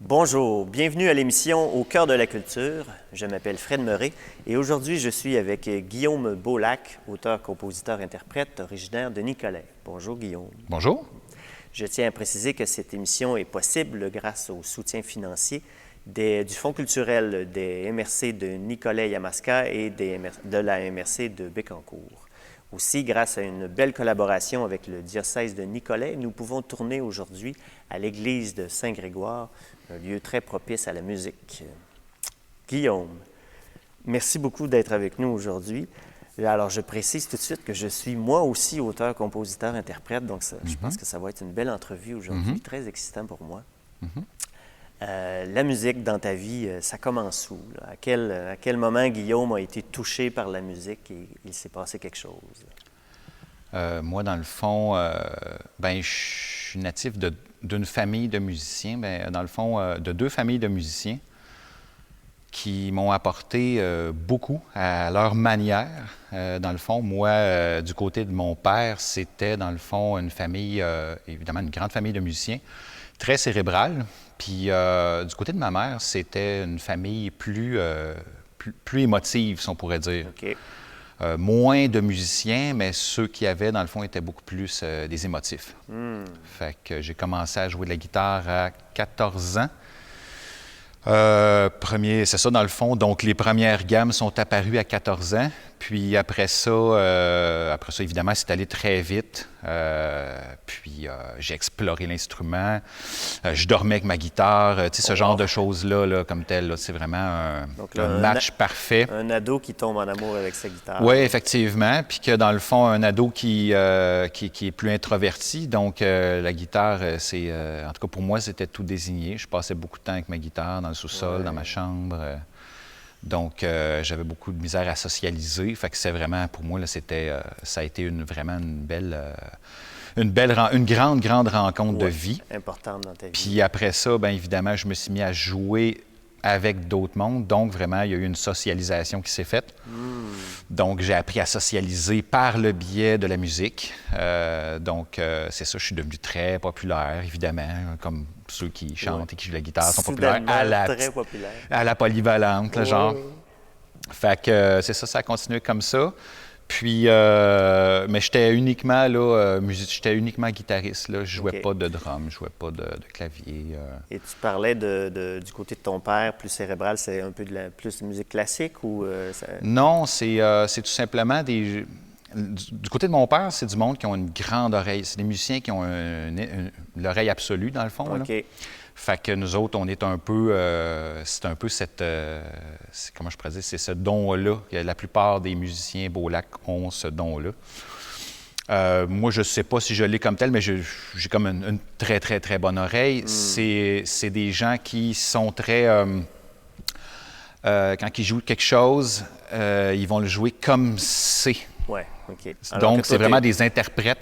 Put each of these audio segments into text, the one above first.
Bonjour, bienvenue à l'émission Au cœur de la culture. Je m'appelle Fred Meuret et aujourd'hui je suis avec Guillaume Beaulac, auteur, compositeur, interprète, originaire de Nicolet. Bonjour Guillaume. Bonjour. Je tiens à préciser que cette émission est possible grâce au soutien financier du Fonds culturel des MRC de Nicolet-Yamaska et de la MRC de Bécancour. Aussi, grâce à une belle collaboration avec le diocèse de Nicolet, nous pouvons tourner aujourd'hui à l'église de Saint-Grégoire, un lieu très propice à la musique. Guillaume, merci beaucoup d'être avec nous aujourd'hui. Alors, je précise tout de suite que je suis moi aussi auteur, compositeur, interprète, donc je pense que ça va être une belle entrevue aujourd'hui, très excitant pour moi. La musique dans ta vie, ça commence où? Là? À quel moment Guillaume a été touché par la musique et il s'est passé quelque chose? Moi, dans le fond, je suis natif d'une famille de musiciens, dans le fond, de deux familles de musiciens qui m'ont apporté beaucoup à leur manière. Dans le fond, moi, du côté de mon père, c'était, dans le fond, une famille, évidemment, une grande famille de musiciens, très cérébrale. Puis du côté de ma mère, c'était une famille plus émotive, si on pourrait dire. OK. Moins de musiciens, mais ceux qui avaient, dans le fond, étaient beaucoup plus des émotifs. Fait que j'ai commencé à jouer de la guitare à 14 ans. C'est ça, dans le fond. Donc, les premières gammes sont apparues à 14 ans. Puis après ça, évidemment, c'est allé très vite. J'ai exploré l'instrument. Je dormais avec ma guitare. Tu sais, ce genre de choses-là, là, comme tel, là, c'est vraiment un match parfait. Un ado qui tombe en amour avec sa guitare. Oui, effectivement. Puis que, dans le fond, un ado qui est plus introverti. Donc, la guitare, en tout cas, pour moi, c'était tout désigné. Je passais beaucoup de temps avec ma guitare dans le sous-sol, dans ma chambre. Donc, j'avais beaucoup de misère à socialiser. Fait que c'est vraiment, pour moi, là, ça a été vraiment une grande rencontre de vie. Importante dans ta vie. Puis après ça, bien évidemment, je me suis mis à jouer avec d'autres mondes. Donc, vraiment, il y a eu une socialisation qui s'est faite. Donc, j'ai appris à socialiser par le biais de la musique. C'est ça, je suis devenu très populaire, évidemment, comme ceux qui chantent et qui jouent de la guitare sont populaires à la polyvalente, là, genre. Fait que c'est ça, ça a continué comme ça. Puis, mais j'étais uniquement guitariste, là. Je jouais pas de drum, je jouais pas de clavier. Et tu parlais du côté de ton père, plus cérébral, c'est un peu plus de musique classique ou... Non, c'est tout simplement du côté de mon père, c'est du monde qui ont une grande oreille. C'est des musiciens qui ont l'oreille absolue, dans le fond. OK. Là. Fait que nous autres, on est un peu... c'est un peu comment je pourrais dire? C'est ce don-là. La plupart des musiciens Beaulac ont ce don-là. Moi, je ne sais pas si je l'ai comme tel, mais j'ai comme une très, très, très bonne oreille. C'est des gens qui sont très... quand ils jouent quelque chose, ils vont le jouer comme c'est. Oui, OK. Donc, c'est vraiment des interprètes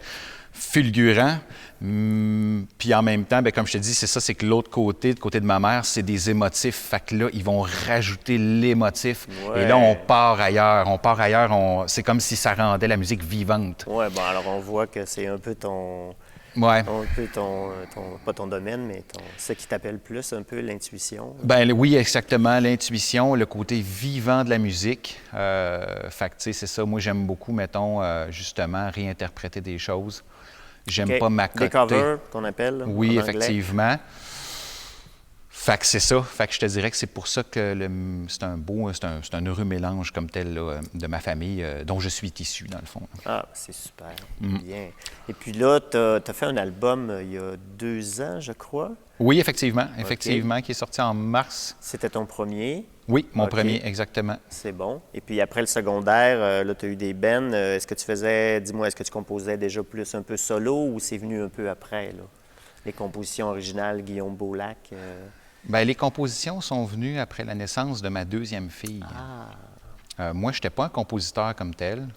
fulgurants. Puis en même temps, bien, comme je te dis, c'est ça, c'est que l'autre côté, du côté de ma mère, c'est des émotifs. Fait que là, ils vont rajouter l'émotif. Ouais. Et là, on part ailleurs. C'est comme si ça rendait la musique vivante. Oui, bon, alors on voit que c'est un peu pas ton domaine, mais ce qui t'appelle plus, un peu l'intuition. Ben oui, exactement, l'intuition, le côté vivant de la musique. Fait que, tu sais, c'est ça, moi, j'aime beaucoup, mettons, justement, réinterpréter des choses. J'aime pas m'accoter. Des covers, qu'on appelle, là, oui, en anglais. Effectivement. Fait que c'est ça. Fait que je te dirais que c'est pour ça que c'est un heureux mélange comme tel là, de ma famille, dont je suis issu, dans le fond. Ah, c'est super. Bien. Et puis là, tu as fait un album il y a 2 ans, je crois. Oui, effectivement, qui est sorti en mars. C'était ton premier? Oui, mon premier, exactement. C'est bon. Et puis après le secondaire, là, tu as eu des bands. Est-ce que est-ce que tu composais déjà plus un peu solo ou c'est venu un peu après, là? Les compositions originales, Guillaume Beaulac? Bien, les compositions sont venues après la naissance de ma deuxième fille. Moi, je n'étais pas un compositeur comme tel.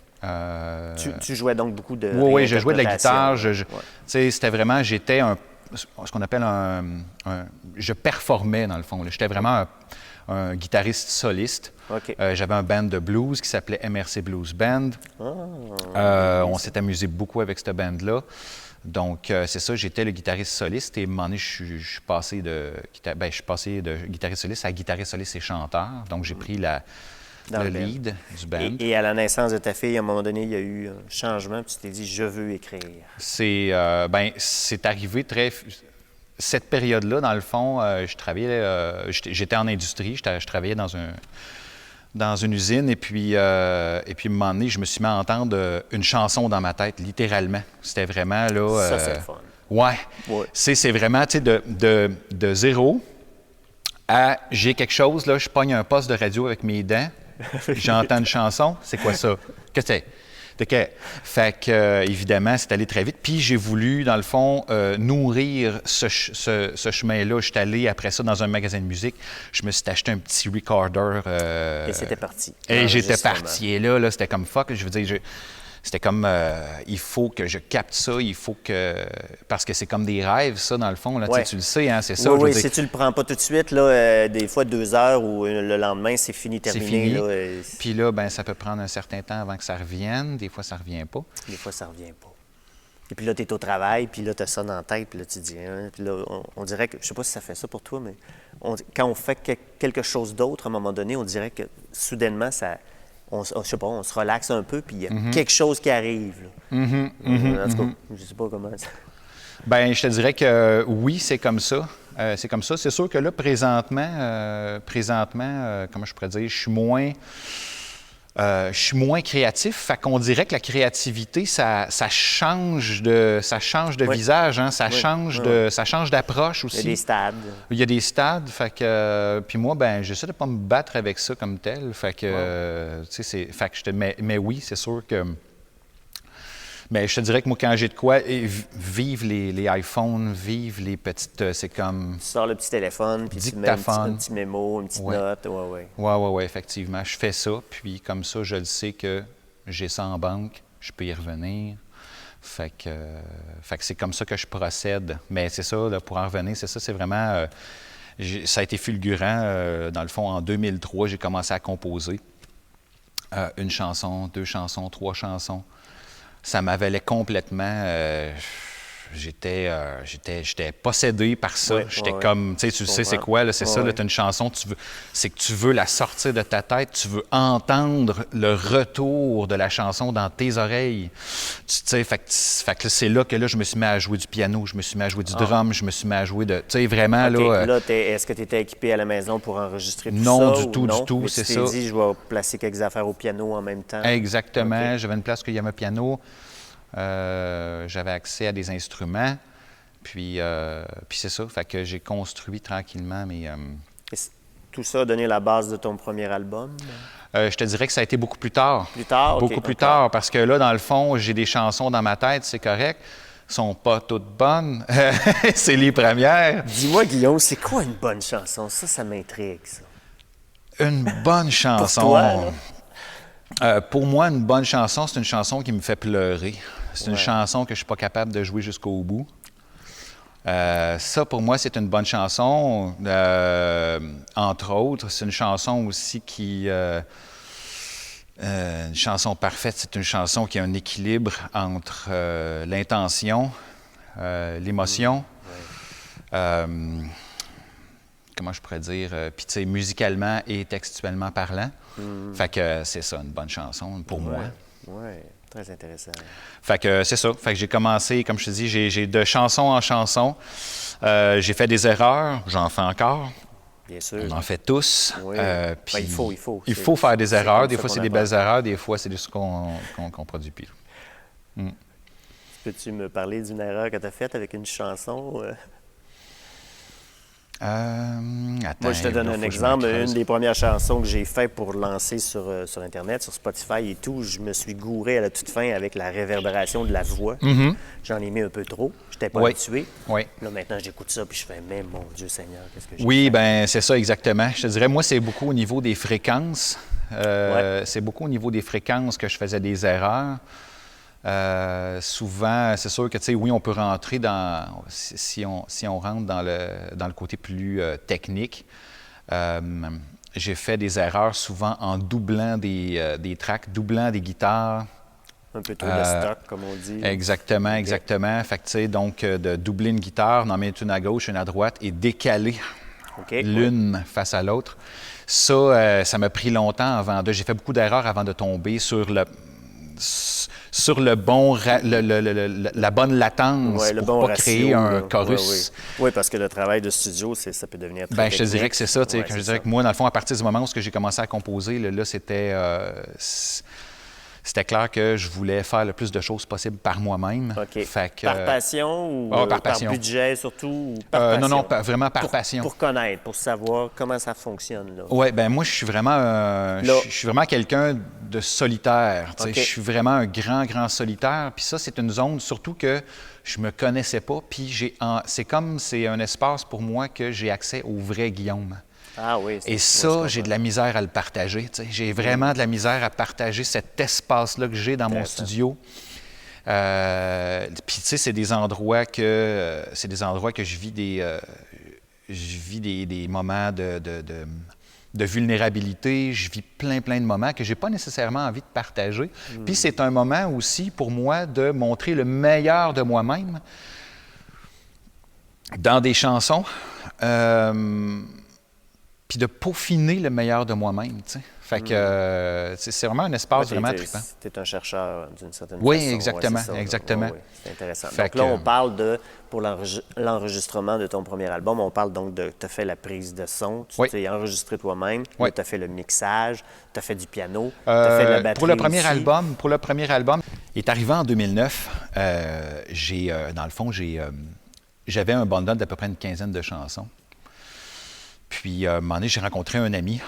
Tu jouais donc beaucoup de Oui, je jouais de la guitare. Ouais. C'était vraiment, j'étais ce qu'on appelle je performais, dans le fond. J'étais vraiment un guitariste soliste. Okay. J'avais un band de blues qui s'appelait MRC Blues Band. On s'est amusé beaucoup avec cette band-là. Donc, c'est ça, j'étais le guitariste soliste et à un moment donné, je suis passé de guitariste soliste à guitariste soliste et chanteur. Donc, j'ai pris le lead du band. Et à la naissance de ta fille, à un moment donné, il y a eu un changement, puis tu t'es dit « je veux écrire ». C'est arrivé cette période-là, dans le fond, je travaillais, j'étais en industrie, je travaillais dans une usine, et puis à un moment donné, je me suis mis à entendre une chanson dans ma tête, littéralement. C'était vraiment, là... Ça, c'est le fun. Ouais. C'est vraiment, tu sais, de zéro à j'ai quelque chose, là, je pogne un poste de radio avec mes dents, j'entends une chanson, c'est quoi ça? Qu'est-ce que c'est? Fait que, évidemment, c'est allé très vite. Puis j'ai voulu, dans le fond, nourrir ce chemin-là. Je suis allé, après ça, dans un magasin de musique. Je me suis acheté un petit recorder. Et c'était parti. Et j'étais parti. Et là, c'était comme fuck. Je veux dire, c'était comme, il faut que je capte ça, il faut que... Parce que c'est comme des rêves, ça, dans le fond. Là, tu le sais, hein, c'est ça. Oui, si tu le prends pas tout de suite, là, des fois 2 heures ou le lendemain, c'est fini, terminé. C'est fini. Là, Puis là, ben, ça peut prendre un certain temps avant que ça revienne. Des fois, ça revient pas. Des fois, ça revient pas. Et puis là, tu es au travail, puis là, tu as ça dans la tête, puis là, tu dis... Hein, puis là, on dirait que... Je sais pas si ça fait ça pour toi, mais quand on fait quelque chose d'autre, à un moment donné, on dirait que soudainement, ça... je sais pas, on se relaxe un peu, puis il y a quelque chose qui arrive. Là. En tout cas, je sais pas comment ça... Bien, je te dirais que oui, c'est comme ça. C'est comme ça. C'est sûr que là, présentement, comment je pourrais dire, je suis moins créatif. Fait qu'on dirait que la créativité, ça change de visage, hein? Ça change d'approche aussi. Il y a des stades. Il y a des stades. Fait que, puis moi, ben, j'essaie de pas me battre avec ça comme tel. Fait que, tu sais, mais oui, c'est sûr que... Mais je te dirais que moi, quand j'ai de quoi, vive les iPhones, vive les petites... c'est comme... Tu sors le petit téléphone, puis tu mets un petit mémo, une petite note. Oui, effectivement. Je fais ça, puis comme ça, je le sais que j'ai ça en banque, je peux y revenir. Fait que c'est comme ça que je procède. Mais c'est ça, là, pour en revenir, c'est ça, c'est vraiment... ça a été fulgurant. Dans le fond, en 2003, j'ai commencé à composer. 1 chanson, 2 chansons, 3 chansons. Ça m'avalait complètement. J'étais possédé par ça. J'étais comme, tu sais, c'est quoi, là, c'est ça, là, t'as une chanson, c'est que tu veux la sortir de ta tête, tu veux entendre le retour de la chanson dans tes oreilles. Tu sais, fait que c'est là que là, je me suis mis à jouer du piano, je me suis mis à jouer du drum, je me suis mis à jouer de, tu sais, vraiment, là... Est-ce que tu étais équipé à la maison pour enregistrer tout ça? Non, du tout, c'est ça. Tu t'es dit, je vais placer quelques affaires au piano en même temps? Exactement. J'avais une place qu'il y avait un piano. J'avais accès à des instruments, puis c'est ça, fait que j'ai construit tranquillement Tout ça a donné la base de ton premier album? Je te dirais que ça a été beaucoup plus tard. Plus tard? Beaucoup plus tard, parce que là, dans le fond, j'ai des chansons dans ma tête, c'est correct, sont pas toutes bonnes, c'est les premières. Dis-moi, Guillaume, c'est quoi une bonne chanson? Ça m'intrigue, ça. Une bonne chanson? Pour toi, là? Pour moi, une bonne chanson, c'est une chanson qui me fait pleurer. C'est une chanson que je ne suis pas capable de jouer jusqu'au bout. Ça, pour moi, c'est une bonne chanson. Entre autres, c'est une chanson aussi qui... une chanson parfaite, c'est une chanson qui a un équilibre entre l'intention, l'émotion, comment je pourrais dire, puis tu sais, musicalement et textuellement parlant. Fait que c'est ça, une bonne chanson pour moi. Oui, très intéressant. Fait que c'est ça. Fait que j'ai commencé, comme je te dis, j'ai de chanson en chanson. J'ai fait des erreurs, j'en fais encore. Bien sûr. On en fait tous. Oui. Puis il faut faire des erreurs. Des fois, c'est des belles erreurs. Des fois, c'est juste qu'on produit pire. Peux-tu me parler d'une erreur que tu as faite avec une chanson? Attends, moi, je te donne un exemple. Une des premières chansons que j'ai faites pour lancer sur Internet, sur Spotify et tout, je me suis gouré à la toute fin avec la réverbération de la voix. J'en ai mis un peu trop. Je n'étais pas habitué. Là, maintenant, j'écoute ça puis je fais « Mais mon Dieu Seigneur, qu'est-ce que j'ai fait? » Oui, bien, c'est ça exactement. Je te dirais, moi, c'est beaucoup au niveau des fréquences. C'est beaucoup au niveau des fréquences que je faisais des erreurs. Souvent, c'est sûr que, tu sais, oui, on peut rentrer dans... Si on rentre dans le côté plus technique, j'ai fait des erreurs souvent en doublant des tracks, doublant des guitares, Un peu trop de stock, comme on dit. Exactement, Okay. exactement. Fait que, tu sais, donc, de doubler une guitare, d'en mettre une à gauche, une à droite et décaler l'une face à l'autre. Ça, ça m'a pris longtemps avant de... J'ai fait beaucoup d'erreurs avant de tomber sur le bon, la bonne latence le pour bon pas ratio, créer un là. chorus. Oui, parce que le travail de studio, ça peut devenir très Ben, je te technique. dirais que c'est ça. Tu sais, Ouais, je dirais que moi, dans le fond, à partir du moment où j'ai commencé à composer, là c'était clair que je voulais faire le plus de choses possible par moi-même. OK. Fait que, par passion ou par passion. par budget surtout? Ou par passion? Non, non, vraiment par passion. Pour connaître, pour savoir comment ça fonctionne. Là. Oui, ben moi, je suis vraiment quelqu'un de solitaire. Tu sais. Okay. Je suis vraiment un grand, grand solitaire. Puis ça, c'est une zone surtout que je me connaissais pas. Puis c'est un espace pour moi que j'ai accès au vrai Guillaume. Ah oui. Et ça, j'ai de la misère à le partager. Tu sais. J'ai vraiment de la misère à partager cet espace-là que j'ai dans mon studio. Puis tu sais, c'est des endroits que je vis des moments de vulnérabilité, je vis plein de moments que j'ai pas nécessairement envie de partager. Puis c'est un moment aussi pour moi de montrer le meilleur de moi-même dans des chansons. Puis de peaufiner le meilleur de moi-même, tu sais. Fait que c'est vraiment un espace vraiment trippant. Tu es un chercheur d'une certaine façon. Oui, exactement, ça, exactement. Oui, c'est intéressant. Fait donc là, on parle pour l'enregistrement de ton premier album, on parle donc de, tu as fait la prise de son, tu t'es enregistré toi-même, tu as fait le mixage, tu as fait du piano, tu as fait de la batterie Pour le premier album, il est arrivé en 2009. Dans le fond, j'avais un bundle d'à peu près une quinzaine de chansons. Puis, à un moment donné, j'ai rencontré un ami,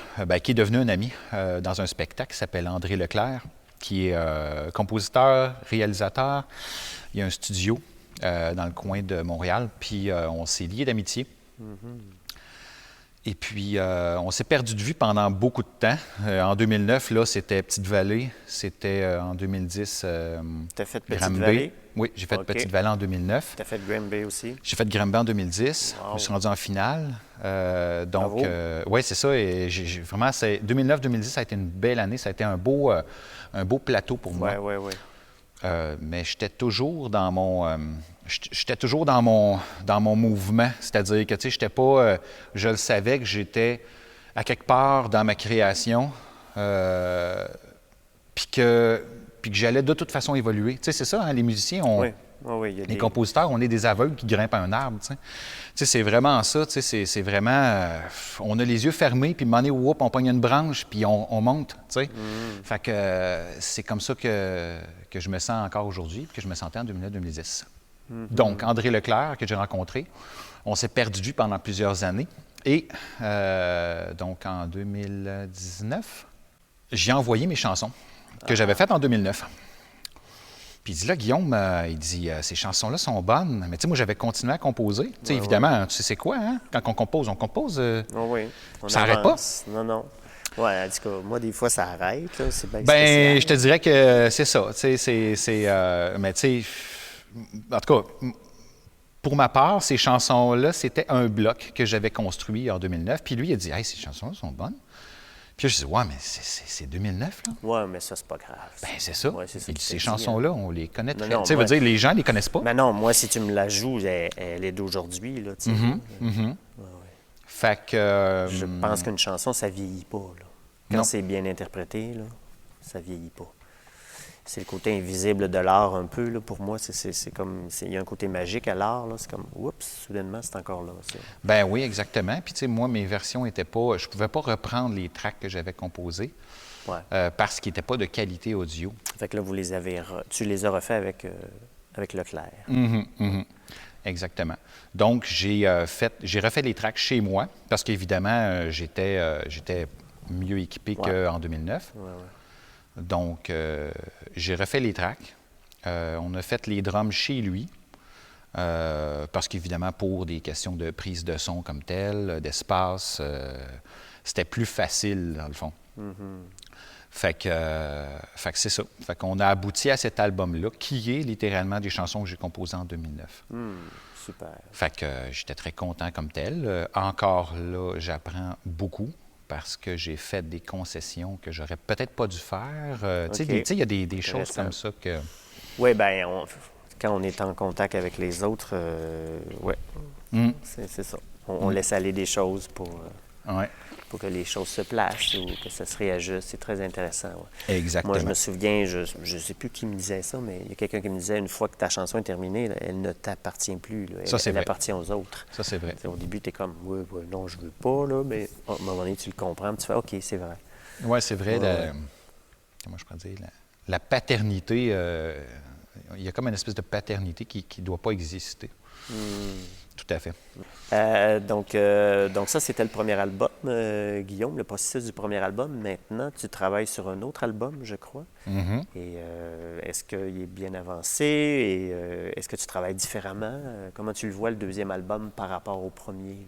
qui est devenu un ami dans un spectacle qui s'appelle André Leclerc, qui est compositeur, réalisateur. Il y a un studio dans le coin de Montréal, puis on s'est liés d'amitié. Et puis, on s'est perdu de vue pendant beaucoup de temps. En 2009, là, c'était Petite-Vallée. C'était en 2010, tu as fait Petite-Vallée? Oui, j'ai fait Petite-Vallée en 2009. Tu as fait Granby aussi? J'ai fait Granby en 2010. Wow. Je me suis rendu en finale. Donc, oui, c'est ça. Et vraiment, 2009-2010, ça a été une belle année. Ça a été un beau plateau pour moi. Oui. Mais j'étais toujours dans mon... dans mon mouvement. C'est-à-dire que, tu sais, j'étais pas... je le savais que j'étais à quelque part dans ma création, puis que j'allais de toute façon évoluer. Tu sais, c'est ça, hein, les musiciens, les compositeurs, on est des aveugles qui grimpent à un arbre, tu sais. Tu sais, c'est vraiment ça, tu sais, c'est vraiment... on a les yeux fermés, puis à un moment donné, on pogne une branche, puis on monte, tu sais. Fait que c'est comme ça que je me sens encore aujourd'hui, puis que je me sentais en 2009-2010. Donc, André Leclerc, que j'ai rencontré, on s'est perdu de vue pendant plusieurs années. Et donc, en 2019, j'ai envoyé mes chansons que j'avais faites en 2009. Puis il dit là, Guillaume, il dit, ces chansons-là sont bonnes. Mais tu sais, moi, j'avais continué à composer. Tu sais, évidemment, tu sais c'est quoi, hein? Quand on compose, ça n'arrête pas. Non. Oui, en tout cas, moi, des fois, ça arrête. Là, c'est bien spécial. Je te dirais que c'est ça. Tu sais, mais tu sais, en tout cas, pour ma part, ces chansons-là, c'était un bloc que j'avais construit en 2009. Puis lui, il a dit, hey, ces chansons-là sont bonnes. Puis je dis, ouais, mais c'est 2009, là. Ouais, mais ça, c'est pas grave. Ben c'est ça. Ouais, c'est ça. Ces chansons-là, on les connaît très bien. Tu sais, veux dire, les gens les connaissent pas. Ben non, moi, si tu me la joues, elle est d'aujourd'hui, là, tu sais. Fait que... je pense qu'une chanson, ça vieillit pas, là. Quand c'est bien interprété, là, ça vieillit pas. C'est le côté invisible de l'art un peu, là, pour moi. C'est comme... Il y a un côté magique à l'art, là. C'est comme, oups, soudainement, c'est encore là, ça. Ben oui, exactement. Puis, tu sais, moi, mes versions étaient pas... Je pouvais pas reprendre les tracks que j'avais composés parce qu'ils n'étaient pas de qualité audio. Fait que là, tu les as refaits avec Leclerc. Exactement. Donc, j'ai refait les tracks chez moi parce qu'évidemment, j'étais mieux équipé qu'en 2009. Donc, j'ai refait les tracks. On a fait les drums chez lui. Parce qu'évidemment, pour des questions de prise de son comme telle, d'espace, c'était plus facile, dans le fond. Fait que c'est ça. Fait qu'on a abouti à cet album-là, qui est littéralement des chansons que j'ai composées en 2009. Super. Fait que j'étais très content comme tel. Encore là, j'apprends beaucoup. parce que j'ai fait des concessions que j'aurais peut-être pas dû faire. Tu OK. sais, il y a des choses Intéressant. comme ça que... Oui, bien, quand on est en contact avec les autres, ouais, Mm. c'est ça. On laisse aller des choses Ouais, pour que les choses se placent ou que ça se réajuste. C'est très intéressant. Ouais. exactement. Moi, je me souviens, je ne sais plus qui me disait ça, mais il y a quelqu'un qui me disait, une fois que ta chanson est terminée, là, elle ne t'appartient plus. Là. Ça, c'est elle vrai. appartient aux autres. Ça, c'est vrai. T'sais, au début, tu es comme, oui, non, je veux pas, là, mais à un moment donné, tu le comprends, puis tu fais, OK, c'est vrai. Oui, c'est vrai. Ouais. Comment je pourrais dire? La paternité, il y a comme une espèce de paternité qui ne doit pas exister. Tout à fait. Donc ça, c'était le premier album, Guillaume, le processus du premier album. Maintenant, tu travailles sur un autre album, je crois. Mhm. Et est-ce qu'il est bien avancé? Et est-ce que tu travailles différemment? Comment tu le vois, le deuxième album, par rapport au premier,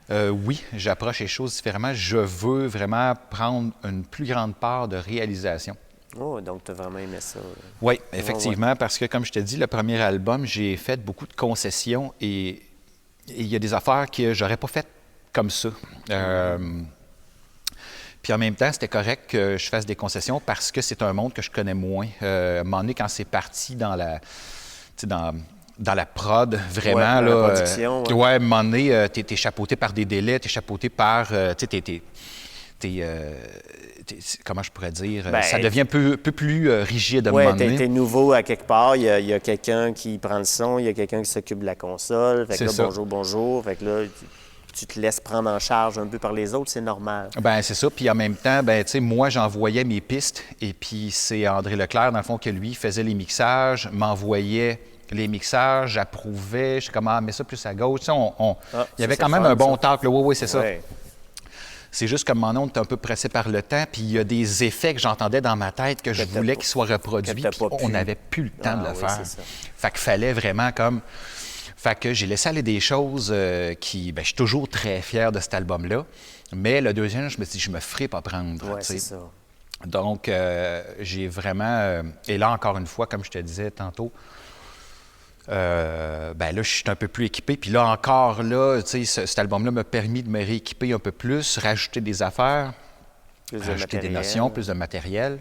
là? Oui, j'approche les choses différemment. Je veux vraiment prendre une plus grande part de réalisation. Oh, donc tu as vraiment aimé ça. Oui, effectivement, parce que comme je te dis, le premier album, j'ai fait beaucoup de concessions et il y a des affaires que j'aurais pas faites comme ça. Puis en même temps, c'était correct que je fasse des concessions parce que c'est un monde que je connais moins. À un moment donné, quand c'est parti dans la, tu sais, dans la prod, vraiment, Ouais, dans la là, production, ouais. ouais, à un moment donné, t'es chapeauté par des délais, t'es chapeauté par, tu sais, comment je pourrais dire, Ben, ça devient un peu plus rigide à un Oui, moment tu donné. es nouveau à quelque part. Il y a quelqu'un qui prend le son, il y a quelqu'un qui s'occupe de la console. Fait que C'est là, ça. bonjour. Fait que là, tu te laisses prendre en charge un peu par les autres, c'est normal. Ben c'est ça. Puis en même temps, ben tu sais, moi, j'envoyais mes pistes et puis c'est André Leclerc, dans le fond, que lui faisait les mixages, m'envoyait les mixages, j'approuvais, je suis comme, ah, mets ça plus à gauche. Tu sais, il y avait c'est quand même fun, un bon ça. talk, là. Oui, oui, c'est ça. Ouais. C'est juste que mon nom était un peu pressé par le temps, puis il y a des effets que j'entendais dans ma tête que je t'as voulais pas- qu'ils soient reproduits, que t'as puis pas on pu. n'avait plus le temps de le oui, faire. c'est ça. Fait qu'il fallait vraiment comme... Fait que j'ai laissé aller des choses qui... Ben, je suis toujours très fier de cet album-là, mais le deuxième, je me suis dit, je me ferai pas prendre. Oui, tu sais. c'est ça. Donc, j'ai vraiment... et là, encore une fois, comme je te disais tantôt, ben là, je suis un peu plus équipé. Puis là, encore là, tu sais, cet album-là m'a permis de me rééquiper un peu plus, rajouter des affaires, Plus de rajouter des matériel. notions, plus de matériel,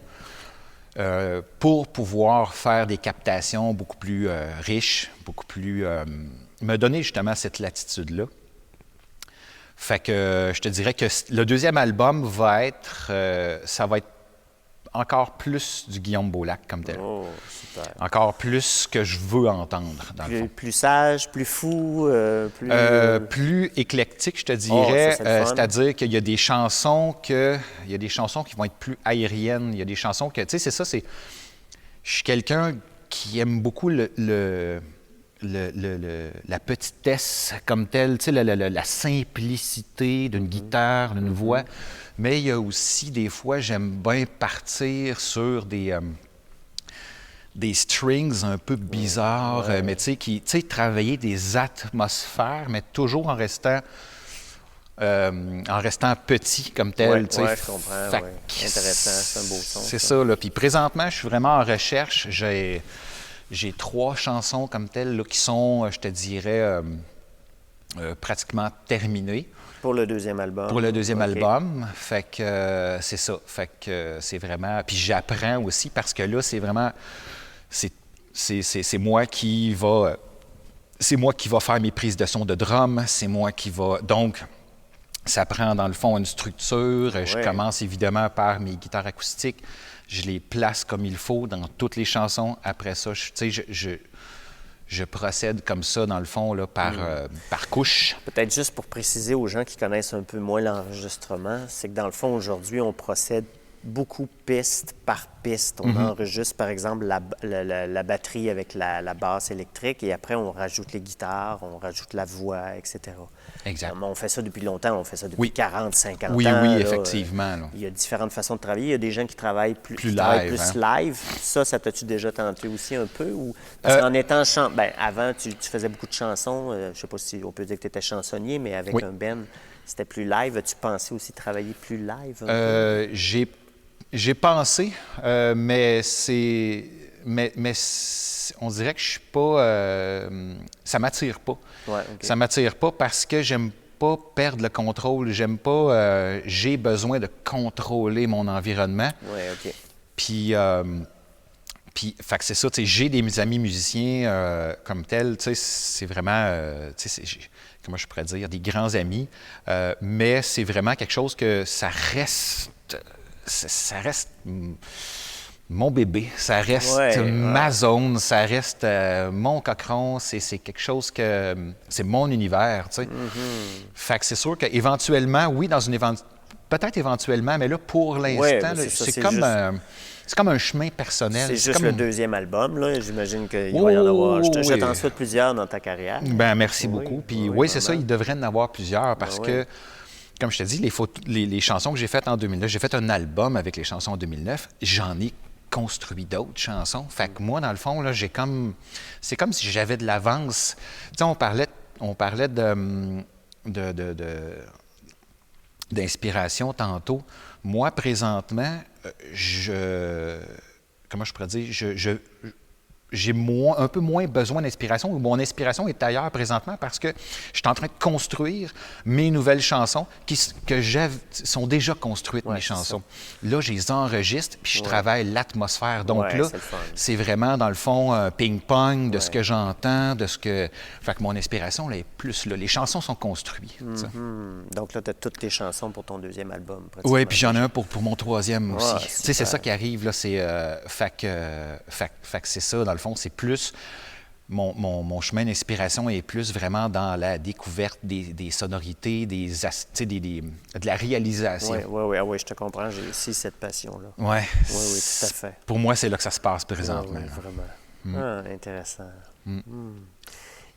pour pouvoir faire des captations beaucoup plus riches, beaucoup plus... me donner justement cette latitude-là. Fait que je te dirais que le deuxième album va être... ça va être encore plus du Guillaume Beaulac comme tel. Oh, super. Encore plus ce que je veux entendre, dans le fond. Plus sage, plus fou, plus... Plus éclectique, je te Oh, dirais. ça, c'est le fun. C'est-à-dire qu'il y a des chansons qui vont être plus aériennes. Il y a des chansons que, tu sais, c'est ça, c'est... Je suis quelqu'un qui aime beaucoup la petitesse comme telle, tu sais, la simplicité d'une guitare, d'une voix. Mais il y a aussi, des fois, j'aime bien partir sur des strings un peu bizarres, mais tu sais, travailler des atmosphères, mais toujours en restant petit comme tel. Oui, tu sais. je comprends. Fait Ouais. que Intéressant, c'est un beau son. C'est ça, là. Puis présentement, je suis vraiment en recherche. J'ai 3 chansons comme telles là, qui sont, je te dirais, pratiquement terminées. Pour le deuxième album. Pour le deuxième OK. album. Fait que c'est ça. Fait que c'est vraiment... Puis j'apprends aussi parce que là, c'est vraiment... C'est moi qui va... C'est moi qui va faire mes prises de son de drum. C'est moi qui va... Donc, ça prend dans le fond une structure. Je Ouais. commence évidemment par mes guitares acoustiques. Je les place comme il faut dans toutes les chansons. Après ça, je procède comme ça, dans le fond, là, par couche. Peut-être juste pour préciser aux gens qui connaissent un peu moins l'enregistrement, c'est que dans le fond, aujourd'hui, on procède beaucoup piste par piste. On enregistre, par exemple, la batterie avec la basse électrique et après, on rajoute les guitares, on rajoute la voix, etc. Exact. On fait ça depuis longtemps, on fait ça depuis Oui. 40, 50 Oui, ans. oui, là. effectivement. Là. Il y a différentes façons de travailler. Il y a des gens qui travaillent Plus qui travaillent live, plus live. Ça t'as-tu déjà tenté aussi un peu? Ou... Parce qu'en étant avant, tu faisais beaucoup de chansons. Je ne sais pas si on peut dire que tu étais chansonnier, mais avec Oui. un band, c'était plus live. As-tu pensé aussi travailler plus live? Un peu? J'ai pensé, mais on dirait que je suis pas... ça m'attire pas. Ouais, OK. Ça m'attire pas parce que j'aime pas perdre le contrôle. J'aime pas... j'ai besoin de contrôler mon environnement. Oui, OK. Puis, fait que c'est ça, tu sais, j'ai des amis musiciens comme tels, tu sais, c'est vraiment, tu sais, comment je pourrais dire, des grands amis, mais c'est vraiment quelque chose que ça reste mon bébé, ça reste ma zone, ça reste mon cochon, c'est quelque chose que, c'est mon univers, tu sais. Fait que c'est sûr qu'éventuellement, oui, peut-être éventuellement, mais là, pour l'instant, c'est comme... C'est comme un chemin personnel. C'est juste comme... le deuxième album, là. J'imagine qu'il va y en avoir. Je t'en souhaite plusieurs dans ta carrière. Ben merci beaucoup. Puis oui, c'est ça, il devrait en avoir plusieurs parce que, comme je te dis, les chansons que j'ai faites en 2009, j'ai fait un album avec les chansons en 2009, j'en ai construit d'autres chansons. Fait que moi, dans le fond, là, c'est comme si j'avais de l'avance. Tu sais, on parlait d'inspiration tantôt. Moi, présentement, comment je pourrais dire, j'ai un peu moins besoin d'inspiration, ou mon inspiration est ailleurs présentement parce que je suis en train de construire mes nouvelles chansons sont déjà construites, mes chansons. Là, je les enregistre, puis je travaille l'atmosphère. Donc là, c'est vraiment, dans le fond, ping-pong de ce que j'entends, de ce que... Fait que mon inspiration, là, est plus là. Les chansons sont construites. Donc là, tu as toutes tes chansons pour ton deuxième album. Oui, puis j'en ai un pour mon troisième aussi. Tu sais, c'est ça qui arrive, là, c'est... fait que c'est ça, dans le fond, c'est plus... Mon chemin d'inspiration est plus vraiment dans la découverte des sonorités, de la réalisation. Oui, je te comprends. J'ai aussi cette passion-là. Oui, tout à fait. Pour moi, c'est là que ça se passe présentement. Oui, vraiment. Intéressant.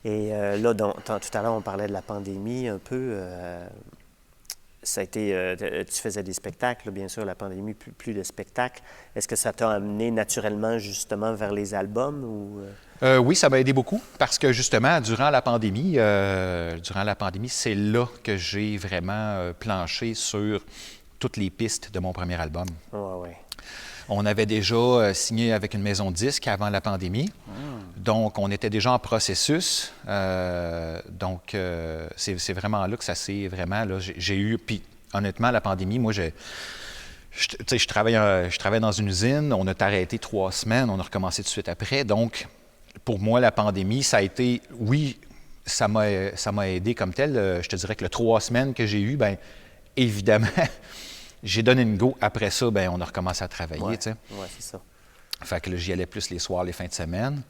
Et là, tout à l'heure, on parlait de la pandémie un peu. Ça a été, tu faisais des spectacles, bien sûr, la pandémie, plus de spectacles. Est-ce que ça t'a amené naturellement, justement, vers les albums ou... Oui, ça m'a aidé beaucoup parce que, justement, durant la pandémie, c'est là que j'ai vraiment planché sur toutes les pistes de mon premier album. On avait déjà signé avec une maison de disques avant la pandémie. Donc, on était déjà en processus. Donc, c'est vraiment là que ça s'est vraiment... Là, j'ai eu... Puis, honnêtement, la pandémie, moi, je travaille dans une usine. On a arrêté 3 semaines. On a recommencé tout de suite après. Donc, pour moi, la pandémie, ça a été... Oui, ça m'a aidé comme tel. Je te dirais que les 3 semaines que j'ai eues, bien, évidemment... J'ai donné une go. Après ça, bien, on a recommencé à travailler, tu sais. Oui, c'est ça. Fait que là, j'y allais plus les soirs, les fins de semaine.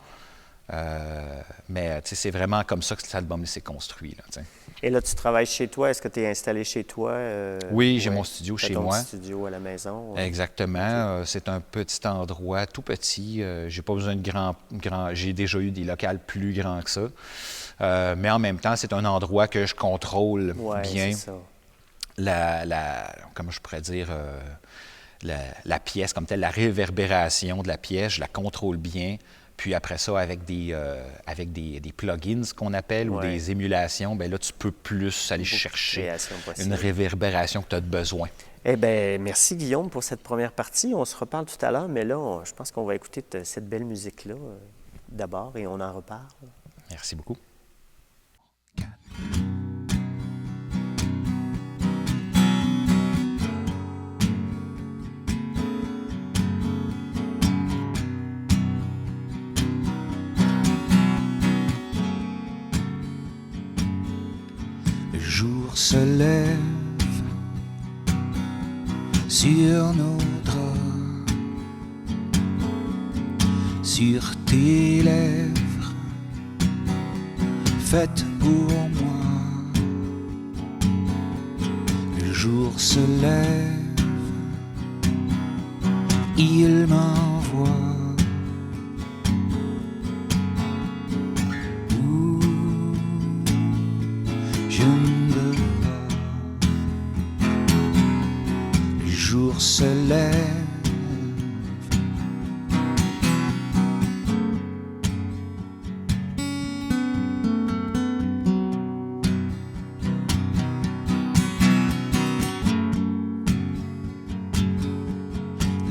Mais, tu sais, c'est vraiment comme ça que cet album s'est construit, là, tu sais. Et là, tu travailles chez toi. Est-ce que tu es installé chez toi? Oui, j'ai mon studio chez moi. Ton studio à la maison? Exactement. C'est un petit endroit, tout petit. J'ai pas besoin de grand... J'ai déjà eu des locales plus grands que ça. Mais en même temps, c'est un endroit que je contrôle bien. C'est ça. Comment je pourrais dire, la pièce comme telle, la réverbération de la pièce, je la contrôle bien. Puis après ça, avec des plugins qu'on appelle ou des émulations, bien là, tu peux plus aller chercher une réverbération que tu as besoin. Eh bien, merci Guillaume pour cette première partie. On se reparle tout à l'heure, mais là, je pense qu'on va écouter cette belle musique-là d'abord et on en reparle. Merci beaucoup. Le jour se lève sur nos draps, sur tes lèvres, faites pour moi. Le jour se lève, il m'envoie. Je ne veux pas. Le jour se lève.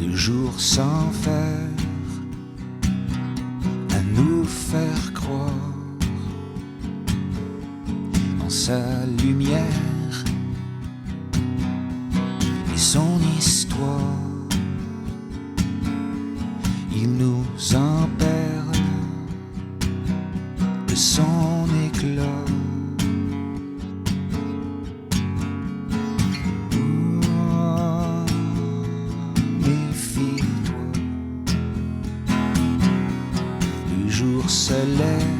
Le jour s'enferre à nous faire croire sa lumière et son histoire. Il nous en perd de son éclat. Oh, méfie-toi, le jour se lève.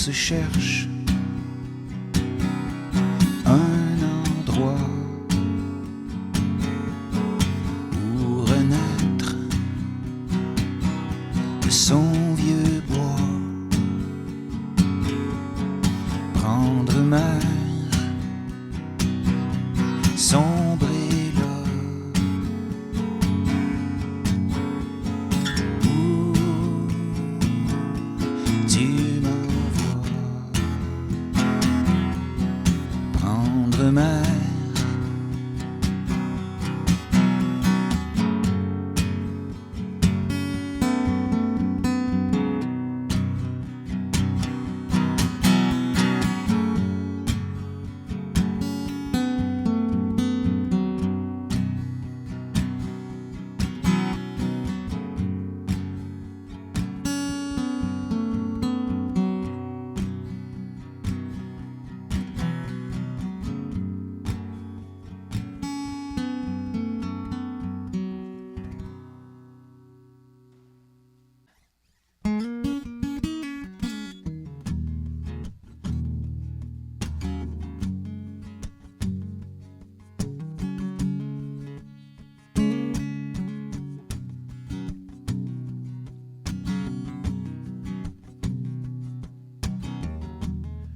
Se cherche un endroit où renaître de son vieux bois, prendre mer, sombrer là où tu mer.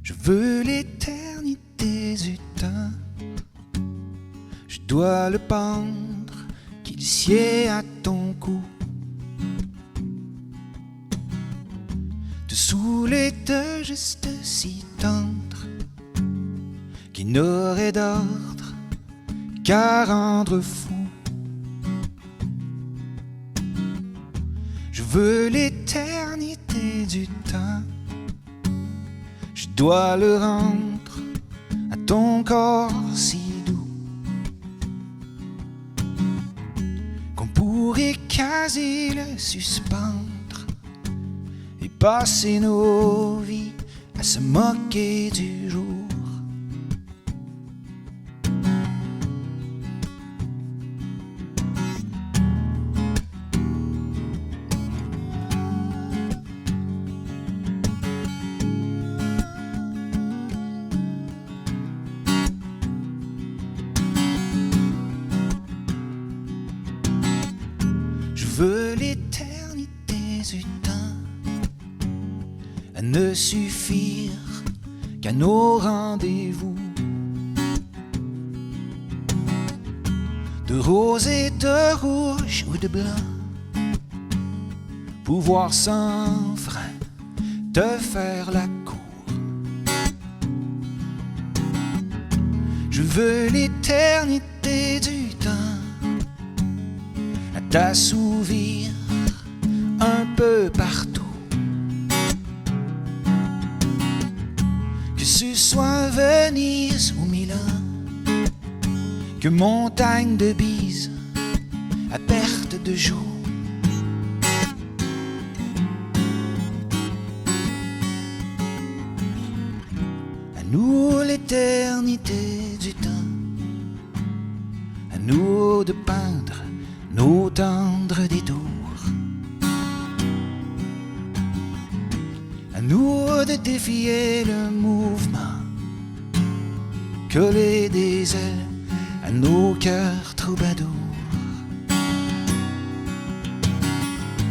Je veux l'éternité du temps, je dois le pendre, qu'il sied à ton cou, te saouler de gestes si tendres, qui n'auraient d'ordre qu'à rendre fou. Je veux l'éternité du temps, je dois le rendre à ton corps si doux, qu'on pourrait quasi le suspendre et passer nos vies à se moquer du jour. Je veux l'éternité du temps, à ne suffire qu'à nos rendez-vous, de rose et de rouge ou de blanc, pouvoir sans frein te faire la cour. Je veux l'éternité du temps, à t'assouvir un peu partout, que ce soit Venise ou Milan, que montagne de bise à perte de jour. À nous l'éternité du temps, à nous de peindre nos tendres détours, à nous de défier le mouvement, coller des ailes à nos cœurs troubadours,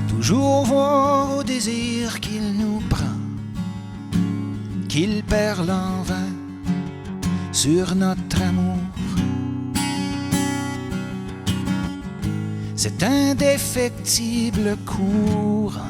toujours voir au désir qu'il nous prend, qu'il perle en vain sur notre amour. C'est indéfectible courant.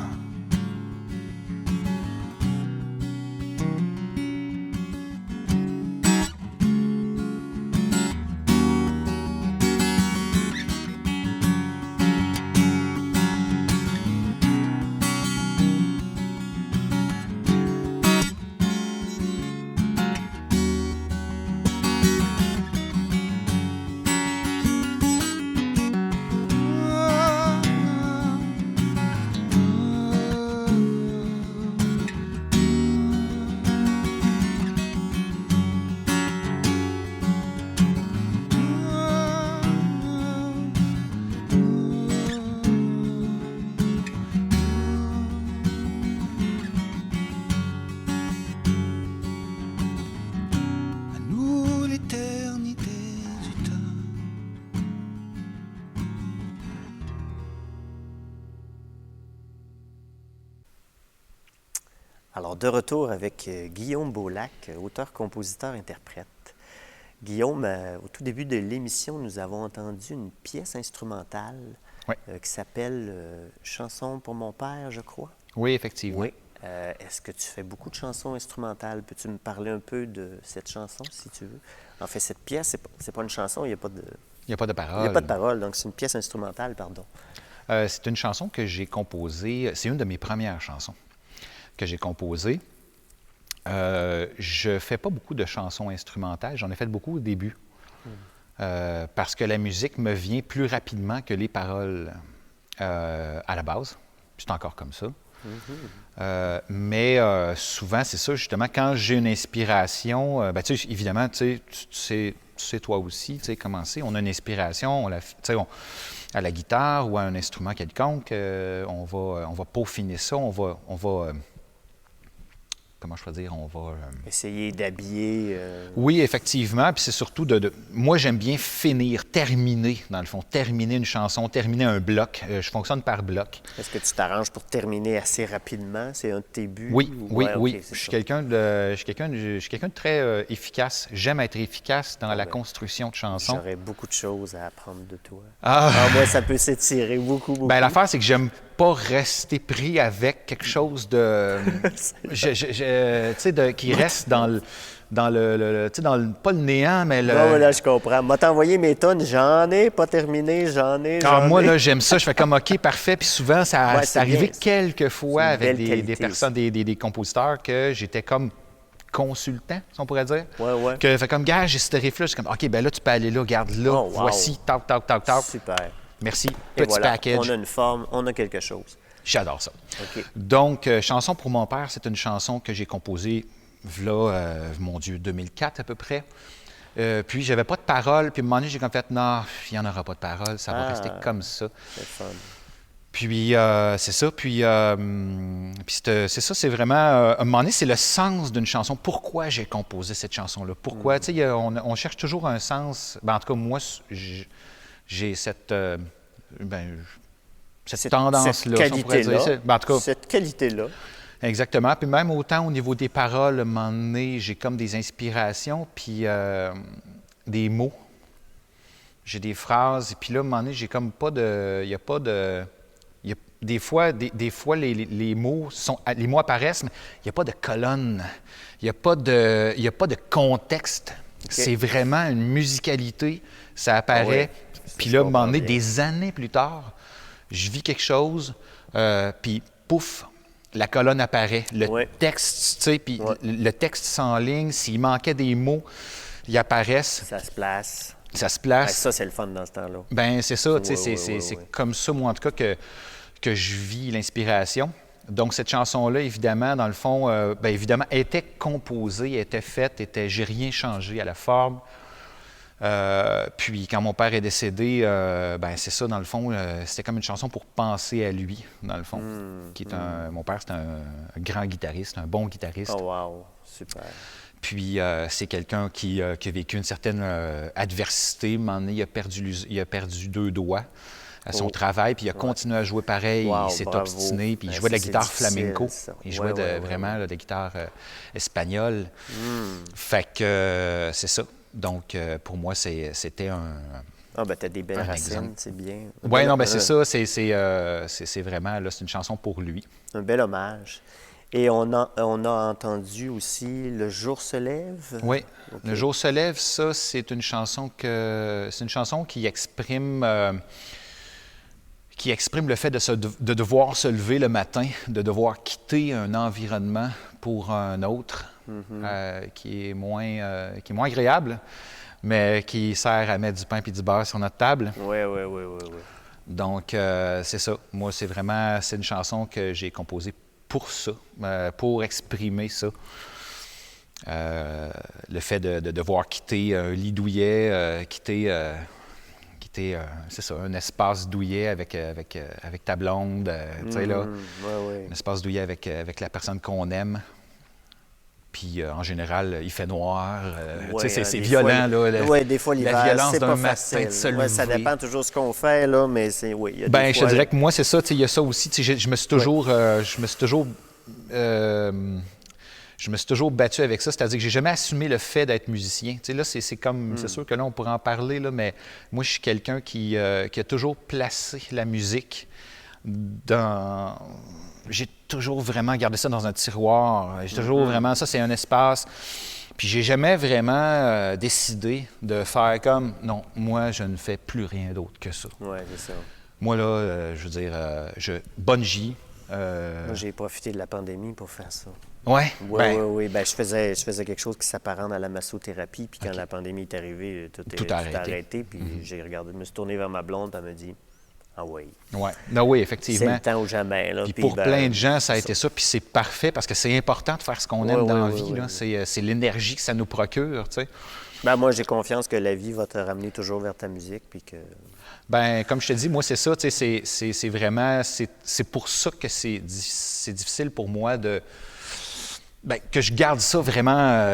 Alors, de retour avec Guillaume Beaulac, auteur, compositeur, interprète. Guillaume, au tout début de l'émission, nous avons entendu une pièce instrumentale qui s'appelle Chanson pour mon père, je crois. Oui, effectivement. Oui. Est-ce que tu fais beaucoup de chansons instrumentales? Peux-tu me parler un peu de cette chanson, si tu veux? En fait, cette pièce, c'est pas une chanson, il n'y a pas de... Il n'y a pas de parole. Il n'y a pas de parole, donc c'est une pièce instrumentale, pardon. C'est une chanson que j'ai composée, c'est une de mes premières chansons que j'ai composées. Je ne fais pas beaucoup de chansons instrumentales, j'en ai fait beaucoup au début, parce que la musique me vient plus rapidement que les paroles à la base. C'est encore comme ça. Mais souvent, c'est ça, justement, quand j'ai une inspiration, tu sais, évidemment, tu sais toi aussi, tu sais comment c'est, on a une inspiration, à la guitare ou à un instrument quelconque, on va peaufiner ça, on va comment je peux dire, on va... Essayer d'habiller... Oui, effectivement, puis c'est surtout moi, j'aime bien terminer, dans le fond, terminer une chanson, terminer un bloc. Je fonctionne par bloc. Est-ce que tu t'arranges pour terminer assez rapidement? C'est un de tes buts? Oui, oui, ouais, oui. Okay, je suis quelqu'un de très efficace. J'aime être efficace dans la ben, construction de chansons. J'aurais beaucoup de choses à apprendre de toi. Ah! Moi, ça peut s'étirer beaucoup, beaucoup. Bien, l'affaire, c'est que j'aime pas rester pris avec quelque chose de... qui reste dans le pas le néant, mais le... Non, là, je comprends. M'a t'envoyé mes tonnes, j'en ai pas terminé, moi, là, j'aime ça. Je fais comme, OK, parfait. Puis souvent, c'est arrivé quelques fois avec des personnes, des compositeurs, que j'étais comme consultant, si on pourrait dire. Ouais. Que fait comme, gars, j'ai ce riff-là. Je suis comme, OK, ben là, tu peux aller là, regarde là, voici, tac. Super. Merci. Et Petit voilà, package. on a une forme, on a quelque chose. J'adore ça. Okay. Donc, Chanson pour mon père, c'est une chanson que j'ai composée, mon Dieu, 2004 à peu près. Puis, j'avais pas de paroles. Puis, à un moment donné, j'ai comme fait, non, il n'y en aura pas de paroles, ça va rester comme ça. C'est fun. Puis, c'est ça. Puis c'est ça, c'est vraiment... à un moment donné, c'est le sens d'une chanson. Pourquoi j'ai composé cette chanson-là? Pourquoi? Tu sais, on cherche toujours un sens. En tout cas, moi, j'ai cette tendance-là. Cette qualité-là. En tout cas, cette qualité-là. Exactement. Puis même autant au niveau des paroles, à un moment donné, j'ai comme des inspirations, puis des mots. J'ai des phrases, et puis là, à un moment donné, j'ai comme pas de... Il n'y a pas de... Des fois, les mots apparaissent, mais il n'y a pas de colonne. Il n'y a pas de contexte. Okay. C'est vraiment une musicalité. Ça apparaît. Puis là, à un moment donné, des années plus tard, je vis quelque chose, puis pouf, la colonne apparaît. Le texte, tu sais, puis le texte s'enligne. S'il manquait des mots, ils apparaissent. Ça se place. Ça se place. Ça, c'est le fun dans ce temps-là. Bien, c'est ça. Tu sais, c'est comme ça, moi, en tout cas, que je vis l'inspiration. Donc, cette chanson-là, évidemment, dans le fond, évidemment, était composée, était faite, j'ai rien changé à la forme. Puis, quand mon père est décédé, c'est ça, dans le fond, c'était comme une chanson pour penser à lui, dans le fond. Mon père, c'est un grand guitariste, un bon guitariste. Oh, wow! Super! Puis, c'est quelqu'un qui a vécu une certaine adversité. À un moment donné, il a perdu 2 doigts. à son travail, puis il a continué à jouer pareil, Wow, il s'est bravo. obstiné, puis il Ben, jouait de la c'est guitare difficile, flamenco. ça. Il jouait vraiment là, de la guitare espagnole. Fait que c'est ça. Donc, pour moi, c'était un... Ah, ben, t'as des belles Un racines, exemple. c'est bien. Oui, non, ben c'est ça. C'est vraiment, là, c'est une chanson pour lui. Un bel hommage. Et on a entendu aussi Le jour se lève. Oui. Ok. Le jour se lève, ça, c'est une chanson qui exprime le fait de devoir se lever le matin, de devoir quitter un environnement pour un autre qui est moins agréable, mais qui sert à mettre du pain et du beurre sur notre table. Oui. Donc, c'est ça. Moi, c'est une chanson que j'ai composée pour ça, pour exprimer ça. Le fait de devoir quitter un lit douillet, quitter c'est ça, un espace douillet avec ta blonde, tu sais, là, un espace douillet avec la personne qu'on aime. Puis, en général, il fait noir. Tu sais, c'est violent, là. Oui, des fois, l'hiver, la violence c'est d'un pas matin facile. de se Ouais, ça lever. dépend toujours ce qu'on fait, là, mais c'est... Oui, il y a Ben, des je fois, te dirais que moi, c'est ça. Tu sais, il y a ça aussi. Tu sais, je me suis toujours battu avec ça, c'est-à-dire que j'ai jamais assumé le fait d'être musicien. Tu sais, là, c'est comme, c'est sûr que là, on pourrait en parler, là, mais moi, je suis quelqu'un qui a toujours placé la musique dans... J'ai toujours vraiment gardé ça dans un tiroir. J'ai toujours vraiment... Ça, c'est un espace. Puis j'ai jamais vraiment décidé de faire comme... Non, moi, je ne fais plus rien d'autre que ça. Oui, c'est ça. Moi, là, je veux dire, bungee. Moi, j'ai profité de la pandémie pour faire ça. Ouais, Oui. Ben, je faisais quelque chose qui s'apparente à la massothérapie, puis quand la pandémie est arrivée, tout a arrêté, puis j'ai regardé, je me suis tourné vers ma blonde, puis elle me dit « Ah oui, ouais. Non, oui, c'est effectivement. le temps ou jamais. » Puis pour plein de gens, ça a été ça, puis c'est parfait parce que c'est important de faire ce qu'on aime dans la vie. Là. C'est l'énergie que ça nous procure, tu sais. Ben, moi, j'ai confiance que la vie va te ramener toujours vers ta musique, puis que... Ben, comme je te dis, moi, c'est ça, tu sais, c'est vraiment... C'est pour ça que c'est difficile pour moi de... Ben, que je garde ça vraiment...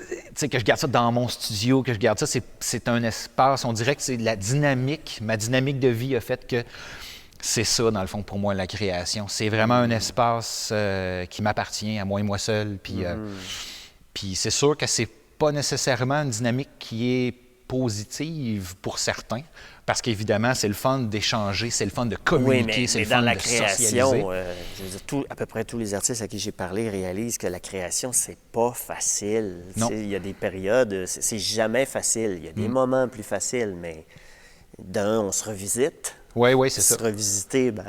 tu sais, que je garde ça dans mon studio, que je garde ça, c'est un espace, on dirait que c'est la dynamique, ma dynamique de vie a fait que c'est ça, dans le fond, pour moi, la création. C'est vraiment un espace qui m'appartient à moi et moi seul, puis c'est sûr que c'est pas nécessairement une dynamique qui est positive pour certains, parce qu'évidemment, c'est le fun d'échanger, c'est le fun de communiquer, c'est le fun de socialiser. Dans la création, je veux dire, à peu près tous les artistes à qui j'ai parlé réalisent que la création, c'est pas facile. Non. Il y a des périodes, c'est jamais facile. Il y a des moments plus faciles, mais on se revisite. Oui, c'est ça. Se revisiter, ben...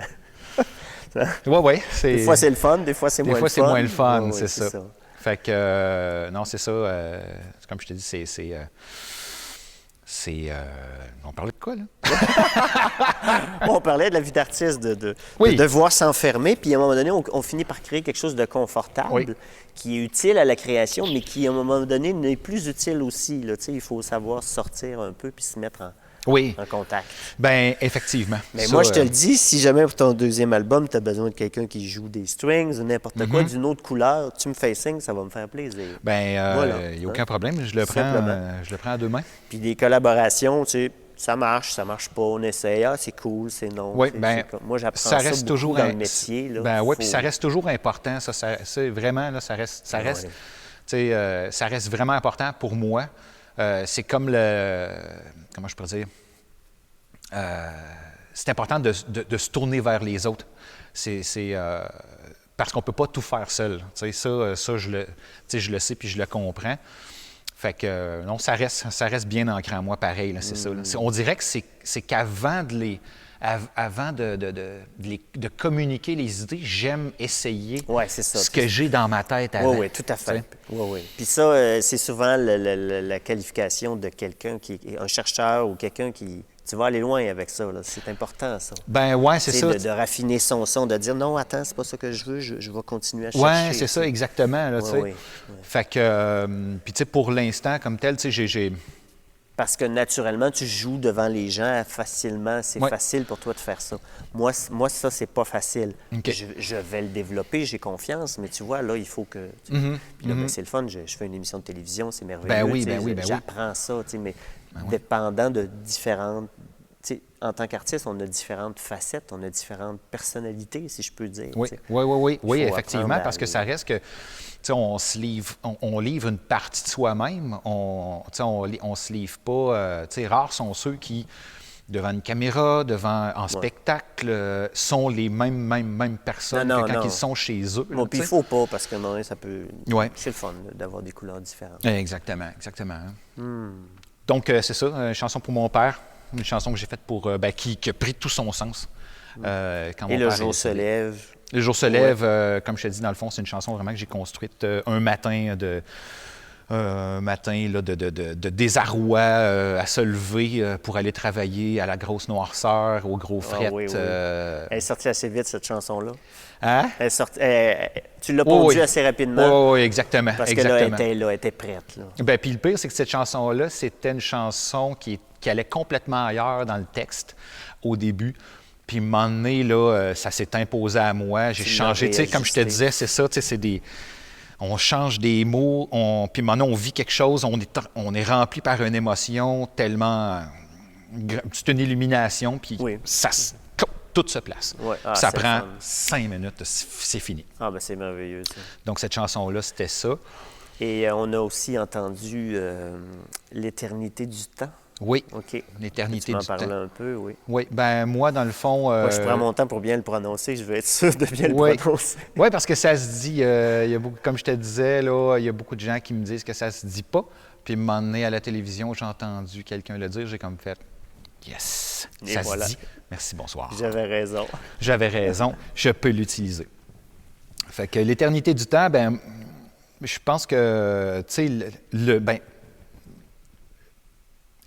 Oui. Des fois, c'est le fun, des fois, c'est moins le fun. Des fois, c'est moins le fun, Ouais, c'est ça. Fait que, non, c'est ça. Comme je te dis, on parlait de quoi, là? On parlait de la vie d'artiste, de Oui. devoir s'enfermer, puis à un moment donné, on finit par créer quelque chose de confortable, Oui. qui est utile à la création, mais qui, à un moment donné, n'est plus utile aussi. Là. Tu sais, il faut savoir sortir un peu puis se mettre en contact. Bien, effectivement. Mais Ça, moi, je te le dis, si jamais pour ton deuxième album, tu as besoin de quelqu'un qui joue des strings ou n'importe quoi d'une autre couleur, tu me fais signe, ça va me faire plaisir. Bien, Voilà. il n'y a aucun problème. Je le prends à deux mains. Puis des collaborations, tu sais, ça marche pas, on essaye, c'est cool, c'est non. Oui, C'est- bien, c'est comme- moi, j'apprends ça ça reste beaucoup toujours dans le métier. Là. Ben oui, Faut- puis ça reste toujours important. C'est vraiment, là, ça reste, Ouais. tu sais, ça reste vraiment important pour moi. C'est comme comment je pourrais dire? C'est important de se tourner vers les autres. Parce qu'on ne peut pas tout faire seul. Tu sais, ça je le sais puis je le comprends. Fait que non, ça reste bien ancré en moi pareil, là, c'est ça. Là. On dirait que c'est qu'avant de communiquer les idées, j'aime essayer c'est ça. ce que j'ai dans ma tête avant. Oui, tout à fait. Tu sais? Oui. Puis ça, c'est souvent la qualification de quelqu'un qui est un chercheur ou quelqu'un qui... Tu vas aller loin avec ça, là. C'est important, ça. Ben ouais, c'est ça. De raffiner son son, de dire non, attends, c'est pas ça que je veux, je vais continuer à chercher. Oui, c'est ça, exactement. Là, tu sais. Oui. Fait que, puis tu sais, pour l'instant, comme tel, tu sais, j'ai... Parce que naturellement, tu joues devant les gens facilement. C'est facile pour toi de faire ça. Moi ça, c'est pas facile. OK. Je vais le développer, j'ai confiance, mais tu vois, là, il faut que... Puis là, ben, c'est le fun. Je fais une émission de télévision, c'est merveilleux. Ben oui, tu sais, ben oui. J'apprends ça, tu sais, mais dépendant de différentes tu sais, en tant qu'artiste, on a différentes facettes, on a différentes personnalités, si je peux dire. Oui, tu sais. oui, Il faut effectivement, apprendre parce que ça reste que, tu sais, on livre une partie de soi-même, tu sais, on se livre pas, tu sais, rares sont ceux qui, devant une caméra, en spectacle, sont les mêmes personnes Non, que quand non. ils sont chez eux. Bon, là, puis il tu sais. faut pas, parce que non, ça peut... Ouais. C'est le fun là, d'avoir des couleurs différentes. Exactement. Donc, c'est ça, une chanson pour mon père, une chanson que j'ai faite pour, qui a pris tout son sens. Quand Et mon le père est jour se décédé. lève. Le jour se lève, comme je te dis, dans le fond, c'est une chanson vraiment que j'ai construite un matin là, de désarroi à se lever pour aller travailler à la grosse noirceur, au gros fret. Oui. Elle est sortie assez vite, cette chanson-là. Hein? Tu l'as pondu assez rapidement. Oui, exactement. Parce exactement. que là, elle était prête. Là. Ben, puis le pire, c'est que cette chanson-là, c'était une chanson qui allait complètement ailleurs dans le texte au début. Puis, à un moment donné, là, ça s'est imposé à moi. J'ai changé. Tu sais, comme je te disais, c'est ça, tu sais, c'est des... On change des mots, puis maintenant on vit quelque chose, on est rempli par une émotion tellement... C'est une illumination, puis tout se place. Ouais. Ça prend 5 minutes, c'est fini. Ah, ben c'est merveilleux, ça. Donc cette chanson-là, c'était ça. Et on a aussi entendu L'éternité du temps. Oui, OK. L'éternité tu du m'en temps. parles un peu, oui. Oui, ben moi, dans le fond... Moi, je prends mon temps pour bien le prononcer. Je veux être sûr de bien le prononcer. Oui, parce que ça se dit, il y a beaucoup, comme je te disais, là, il y a beaucoup de gens qui me disent que ça se dit pas. Puis, à un moment donné, à la télévision, j'ai entendu quelqu'un le dire, j'ai comme fait « Yes! Et Ça voilà. se dit. Merci, bonsoir. » J'avais raison. J'avais raison, je peux l'utiliser. Fait que l'éternité du temps, ben je pense que, tu sais,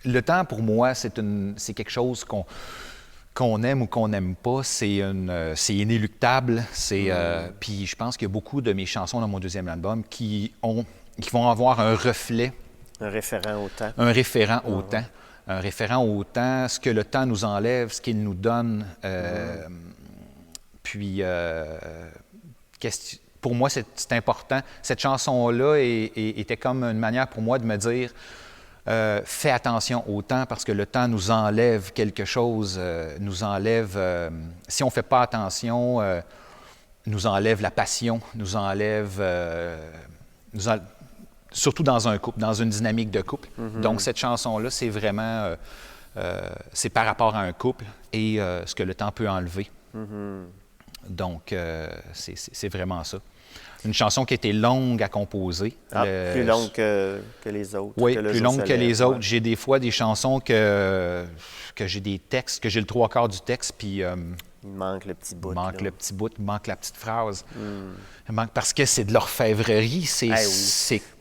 le temps, pour moi, c'est quelque chose qu'on aime ou qu'on n'aime pas. C'est inéluctable. Puis je pense qu'il y a beaucoup de mes chansons dans mon deuxième album qui vont avoir un reflet. Un référent au temps. Un référent au temps. Un référent au temps, ce que le temps nous enlève, ce qu'il nous donne. Puis, pour moi, c'est important. Cette chanson-là était comme une manière pour moi de me dire... fais attention au temps parce que le temps nous enlève quelque chose, nous enlève, si on ne fait pas attention, nous enlève la passion, nous enlève, surtout dans un couple, dans une dynamique de couple. Donc cette chanson-là, c'est vraiment, c'est par rapport à un couple et ce que le temps peut enlever. Donc c'est vraiment ça. Une chanson qui était longue à composer. Plus longue que les autres. Oui, plus longue que les autres. J'ai des fois des chansons que j'ai des textes, que j'ai le 3/4 du texte, puis... il manque le petit bout. Il manque le petit bout, il manque la petite phrase. Il manque parce que c'est de l'orfèvrerie.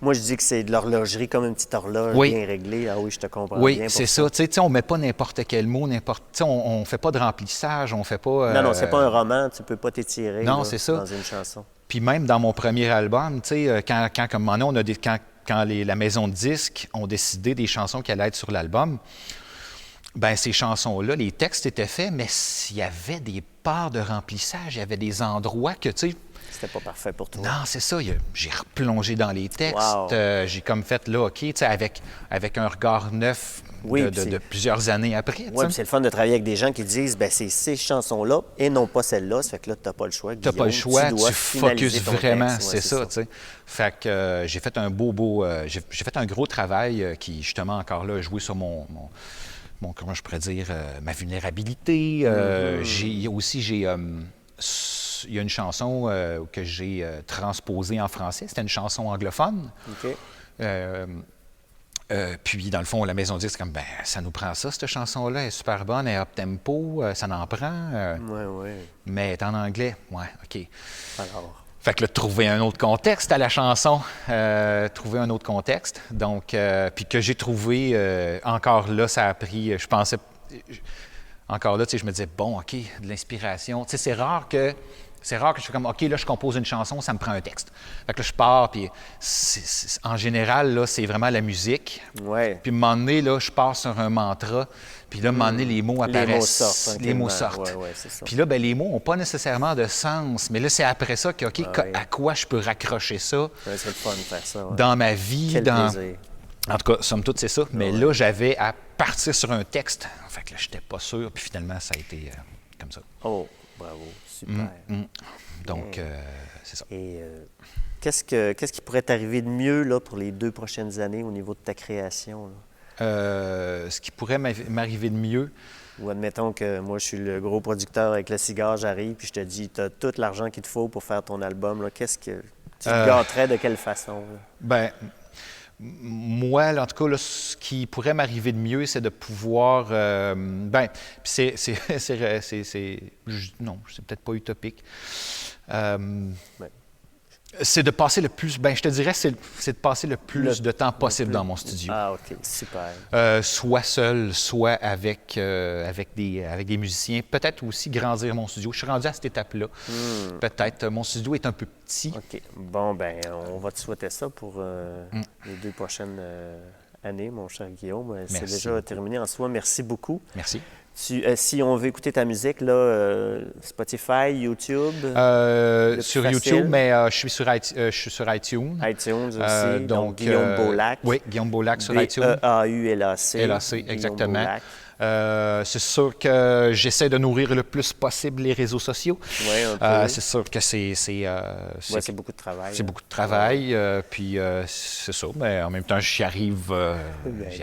Moi, je dis que c'est de l'horlogerie, comme une petite horloge bien réglée. Ah oui, je te comprends bien. Oui, c'est ça. Tu sais, on ne met pas n'importe quel mot, on ne fait pas de remplissage, on ne fait pas... Non, c'est pas un roman, tu ne peux pas t'étirer c'est ça. Dans une chanson. Puis même dans mon premier album, tu sais, quand comme on a quand la maison de disques ont décidé des chansons qui allaient être sur l'album, ben ces chansons-là, les textes étaient faits, mais il y avait des parts de remplissage, il y avait des endroits que, tu sais... C'était pas parfait pour toi. Non, c'est ça. J'ai replongé dans les textes. Wow. J'ai comme fait, là, OK, tu sais, avec un regard neuf de plusieurs années après. Oui, puis c'est le fun de travailler avec des gens qui disent, ben c'est ces chansons-là et non pas celles-là. Ça fait que là, tu n'as pas le choix. Tu n'as pas le choix, tu focuses vraiment, c'est ça, tu sais. Fait que j'ai fait un j'ai fait un gros travail qui, justement, encore là, a joué sur mon comment je pourrais dire, ma vulnérabilité. Il y a une chanson que j'ai transposée en français. C'était une chanson anglophone. OK. Puis, dans le fond, la maison de disques, c'est comme, ben ça nous prend ça, cette chanson-là. Elle est super bonne, elle est up-tempo, ça n'en prend. Oui. Mais elle est en anglais. Ouais, OK. Alors. Fait que là, trouver un autre contexte à la chanson. Trouver un autre contexte. Donc, puis que j'ai trouvé, encore là, ça a pris, je pensais... Encore là, tu sais, je me disais, bon, OK, de l'inspiration. Tu sais, c'est rare que je fais comme, OK, là, je compose une chanson, ça me prend un texte. Fait que là, je pars, puis en général, là, c'est vraiment la musique. Ouais. Puis, à un moment donné, là, je pars sur un mantra, puis là, à un moment donné, les mots apparaissent. Les mots sortent. Ouais, c'est ça. Puis là, ben, les mots n'ont pas nécessairement de sens, mais là, c'est après ça que, OK, à quoi je peux raccrocher ça Ouais, c'est le fun de faire ça. Ouais. dans ma vie, Quel plaisir. En tout cas, somme toute, c'est ça. Mais là, j'avais à partir sur un texte. Fait que là, j'étais pas sûr. Puis finalement, ça a été comme ça. Oh, bravo, super. Donc, c'est ça. Et qu'est-ce qui pourrait t'arriver de mieux là, pour les 2 prochaines années au niveau de ta création? Là? Ce qui pourrait m'arriver de mieux, Ou admettons que moi, je suis le gros producteur avec le cigare, j'arrive, puis je te dis, tu as tout l'argent qu'il te faut pour faire ton album. Là. Qu'est-ce que tu te gâterais de quelle façon? Là? Ben, moi, là, en tout cas, là, ce qui pourrait m'arriver de mieux, c'est de pouvoir. Ben, puis non, c'est peut-être pas utopique. C'est de passer le plus. Ben, je te dirais, c'est de passer le plus de temps possible dans mon studio. Ah, OK, super. Soit seul, soit avec des musiciens. Peut-être aussi grandir mon studio. Je suis rendu à cette étape-là. Peut-être. Mon studio est un peu petit. OK. Bon, ben, on va te souhaiter ça pour les 2 prochaines années, mon cher Guillaume. C'est déjà beaucoup. Terminé en soi. Merci beaucoup. Merci. Si on veut écouter ta musique, là, Spotify, YouTube? Sur YouTube, mais je suis sur iTunes. iTunes aussi, donc Guillaume Guillaume Beaulac. Oui, Guillaume Beaulac sur iTunes. B-E-A-U-L-A-C. LAC, exactement. C'est sûr que j'essaie de nourrir le plus possible les réseaux sociaux. Oui, un peu. C'est sûr que c'est beaucoup de travail. C'est beaucoup de travail, puis c'est ça. Mais en même temps, j'y arrive.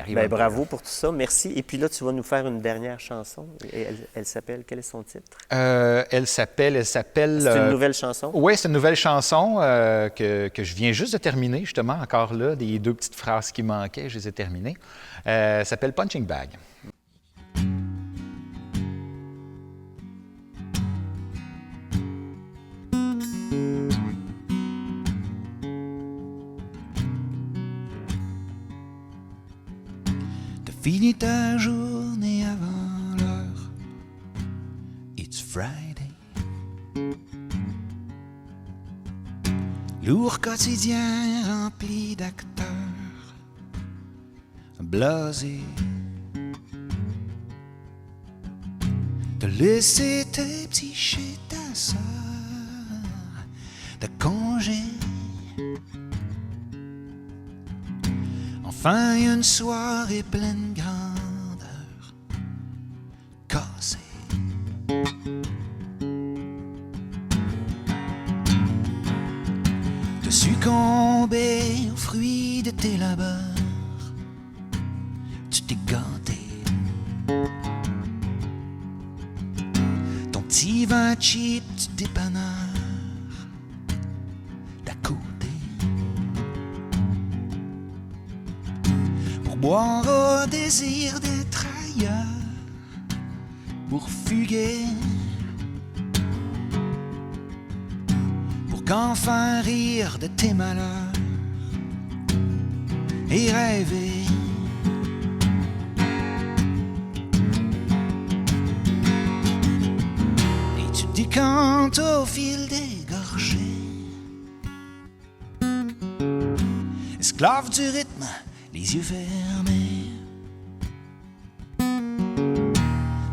Ben, bravo pour tout ça. Merci. Et puis là, tu vas nous faire une dernière chanson. Et elle s'appelle, quel est son titre? Elle s'appelle... C'est une nouvelle chanson? Oui, c'est une nouvelle chanson que je viens juste de terminer, justement, encore là. Les 2 petites phrases qui manquaient, je les ai terminées. Elle s'appelle Punching Bag. Finis ta journée avant l'heure. It's Friday. Lourd quotidien rempli d'acteurs blasés. De laisser tes petits chez ta sœur. De congé. Enfin une soirée pleine grandeur, cassée. De succomber aux fruits de tes labeurs, tu t'es gâté. Ton petit vin cheap du dépanneur d'à côté. Boire au désir d'être ailleurs pour fuguer, pour qu'enfin rire de tes malheurs et rêver. Et tu décantes au fil des gorgées, esclave du rythme, les yeux fermés.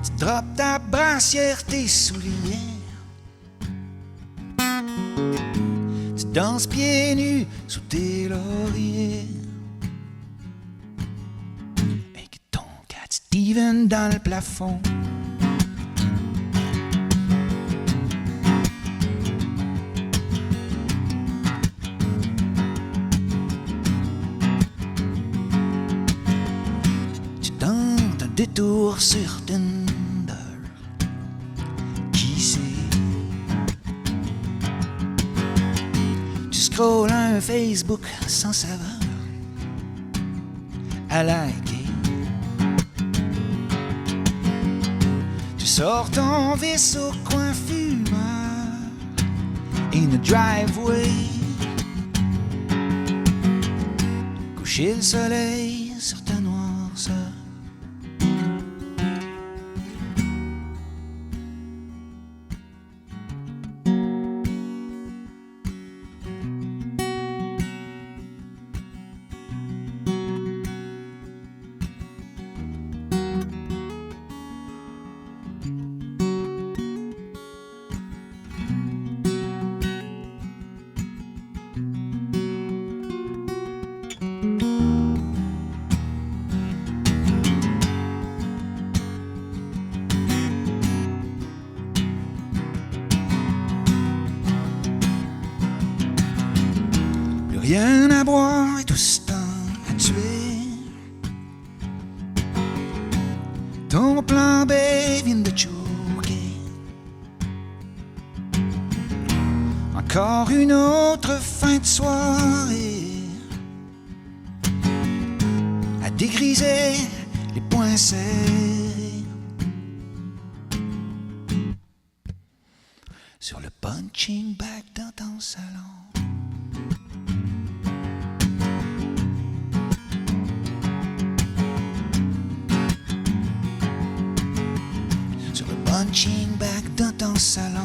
Tu droppes ta brassière, tes souliers. Tu danses pieds nus sous tes lauriers. Et que ton cat Steven dans le plafond. Détour sur Tinder, qui sait? Tu scrolles un Facebook sans saveur, à liker. Tu sors ton vaisseau coin fumeur, in the driveway. Coucher le soleil sur ta noirceur. rien à boire et tout ce temps à tuer. Ton plan B vient de choquer. Encore une autre fin de soirée à dégriser les poings serrés sur le punching bag dans ton salon. Sur le punching bag dans ton salon.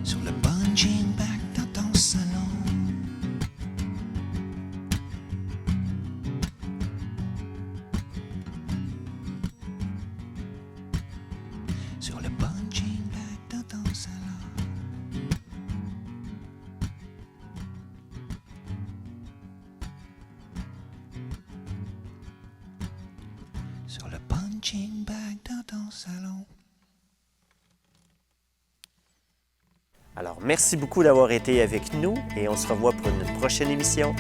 Sur le punching bag dans ton salon. Sur le punching bag dans ton salon. Alors, merci beaucoup d'avoir été avec nous et on se revoit pour une prochaine émission.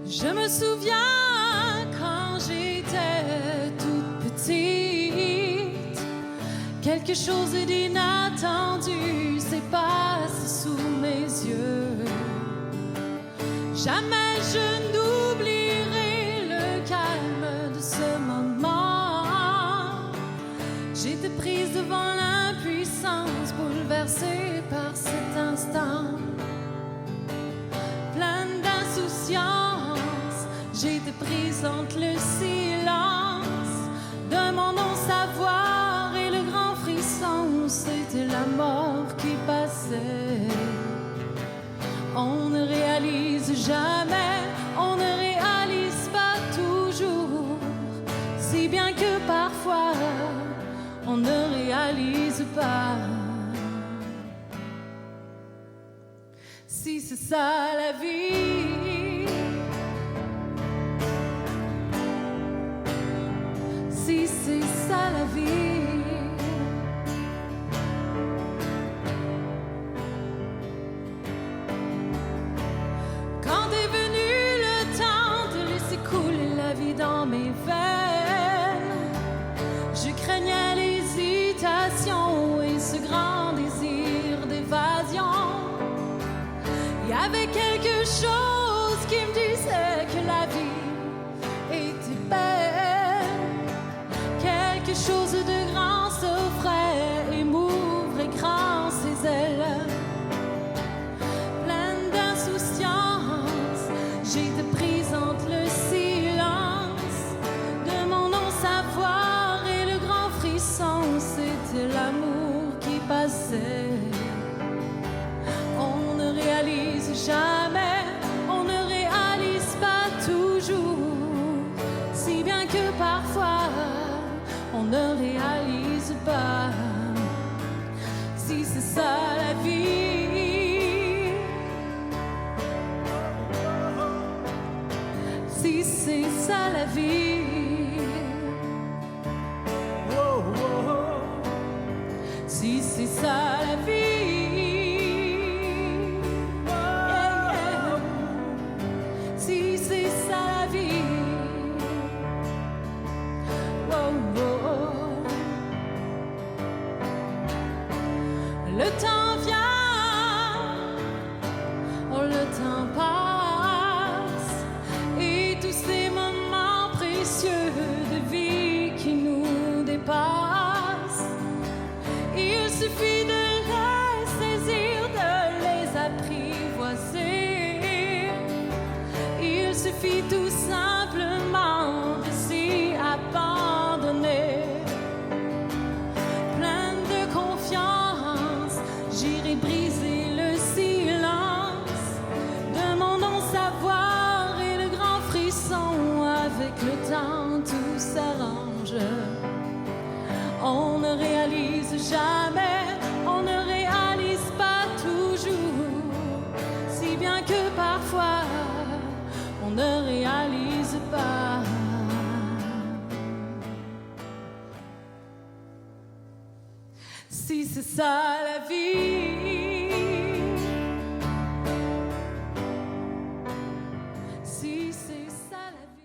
Je me souviens quand j'étais toute petite, quelque chose d'inattendu s'est passé sous mes yeux. Jamais je n'oublierai le calme de ce moment. J'étais prise devant l'impuissance, bouleversée par cet instant. Pleine d'insouciance, j'étais prise entre le silence de mon non-savoir et le grand frisson. C'était la mort qui passait. On ne réalise jamais, on ne réalise pas. Si c'est ça la vie, si c'est ça la vie, quand est venu le temps de laisser couler la vie dans mes veines, je craignais l'hésitation et ce grand désir d'évasion. Il y avait quelque chose qui me disait que la vie était belle. Quelque chose de grand s'offrait et m'ouvrait grand ses ailes. Pleine d'insouciance, j'étais prise entre le silence de mon non-savoir et le grand frisson. C'était l'amour qui passait. On ne réalise jamais, on ne réalise pas toujours, si bien que parfois on ne réalise pas. Si c'est ça la vie, si c'est ça la vie, si c'est ça la vie. Si c'est ça la vie, oh, oh, oh. Le temps vient, oh, le temps passe, et tous ces moments précieux de vie qui nous dépassent, il suffit de les saisir, de les apprivoiser. Il suffit tout simplement de s'y abandonner. Pleine de confiance, j'irai briser le silence de mon non-savoir et le grand frisson. Avec le temps, tout s'arrange. On ne réalise jamais, on ne réalise pas toujours, si bien que parfois on ne réalise pas. Si c'est ça la vie, si c'est ça la vie.